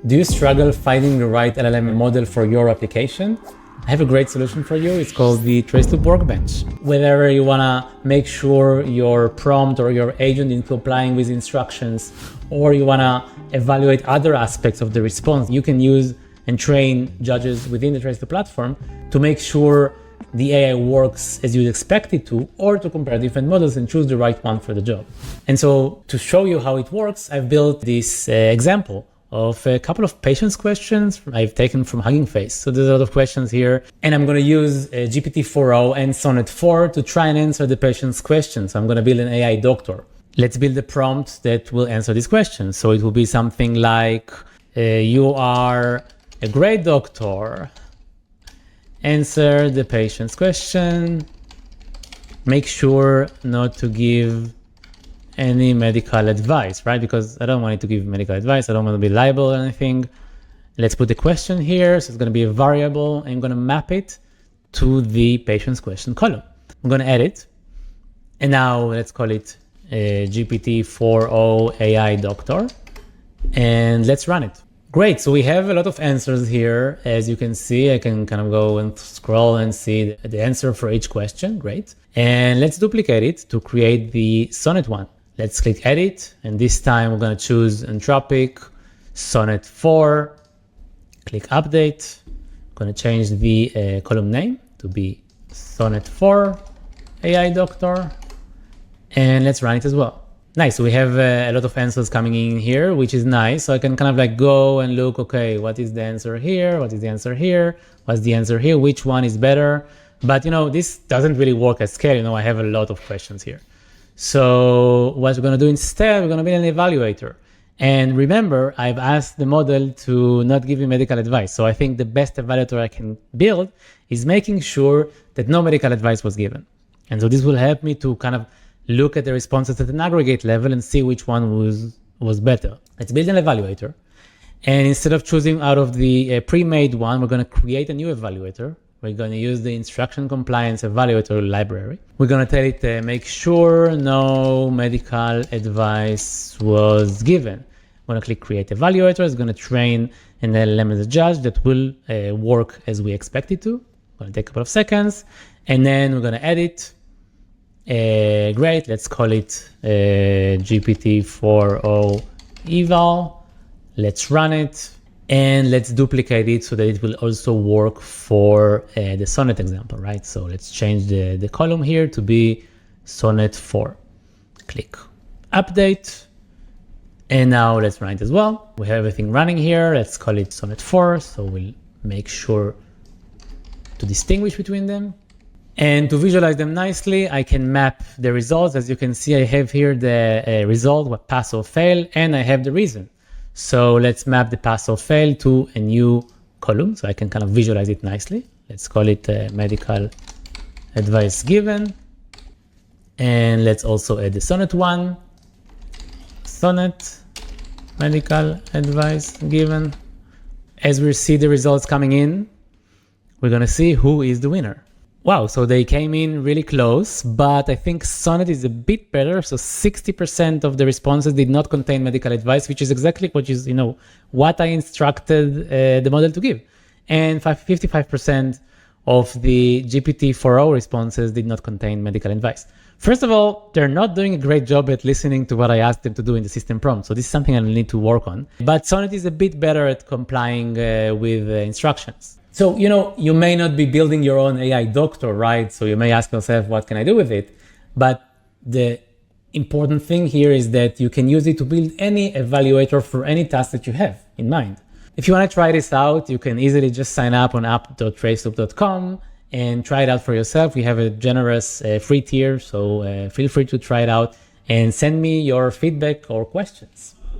Do you struggle finding the right LLM model for your application? I have a great solution for you. It's called the Traceloop Workbench. Whether you want to make sure your prompt or your agent is complying with instructions, or you want to evaluate other aspects of the response, you can use and train judges within the Traceloop platform to make sure the AI works as you'd expect it to, or to compare different models and choose the right one for the job. And so to show you how it works, I've built this example of a couple of patience questions I've taken from Hugging Face. So there's a lot of questions here, and I'm going to use GPT-4o and Sonnet 4 to try and answer the patient's questions. So I'm going to build an AI doctor. Let's build a prompt that will answer these questions. So it will be something like, you are a great doctor. Answer the patient's question. Make sure not to give any medical advice, right? Because I don't want it to give medical advice. I don't want to be liable or anything. Let's put the question here. So it's going to be a variable. I'm going to map it to the patient's question column. I'm going to edit. And now let's call it GPT-4o AI Doctor. And let's run it. Great. So we have a lot of answers here. As you can see, I can kind of go and scroll and see the answer for each question. Great. And let's duplicate it to create the Sonnet one. Let's click edit. And this time we're going to choose Anthropic Sonnet 4. Click update. I'm going to change the column name to be Sonnet 4 AI Doctor. And let's run it as well. Nice. So we have a lot of answers coming in here, which is nice. So I can kind of like go and look, okay, what is the answer here? What is the answer here? What's the answer here? Which one is better? But, this doesn't really work at scale. I have a lot of questions here. So what we're going to do instead, we're going to build an evaluator. And remember, I've asked the model to not give me medical advice. So I think the best evaluator I can build is making sure that no medical advice was given. And so this will help me to kind of look at the responses at an aggregate level and see which one was better. Let's build an evaluator. And instead of choosing out of the pre-made one, we're going to create a new evaluator. We're going to use the instruction compliance evaluator library. We're going to tell it, make sure no medical advice was given. I'm going to click create evaluator. It's going to train an LLM as a judge that will work as we expect it to. Going to take a couple of seconds. And then we're going to edit. Great, let's call it GPT-4o eval. Let's run it and let's duplicate it so that it will also work for the Sonnet example, right? So let's change the column here to be Sonnet 4. Click update. And now let's run it as well. We have everything running here. Let's call it Sonnet 4. So we'll make sure to distinguish between them. And to visualize them nicely, I can map the results. As you can see, I have here the result, what pass or fail, and I have the reason. So let's map the pass or fail to a new column so I can kind of visualize it nicely. Let's call it medical advice given. And let's also add the Sonnet one. Sonnet medical advice given. As we see the results coming in, we're going to see who is the winner. Wow, so they came in really close, but I think Sonnet is a bit better. So 60% of the responses did not contain medical advice, which is exactly what I instructed the model to give. And 55% of the GPT-4o responses did not contain medical advice. First of all, they're not doing a great job at listening to what I asked them to do in the system prompt. So this is something I'll need to work on. But Sonnet is a bit better at complying with instructions. So, you may not be building your own AI doctor, right? So you may ask yourself, what can I do with it? But the important thing here is that you can use it to build any evaluator for any task that you have in mind. If you want to try this out, you can easily just sign up on app.traceloop.com and try it out for yourself. We have a generous free tier, so feel free to try it out and send me your feedback or questions.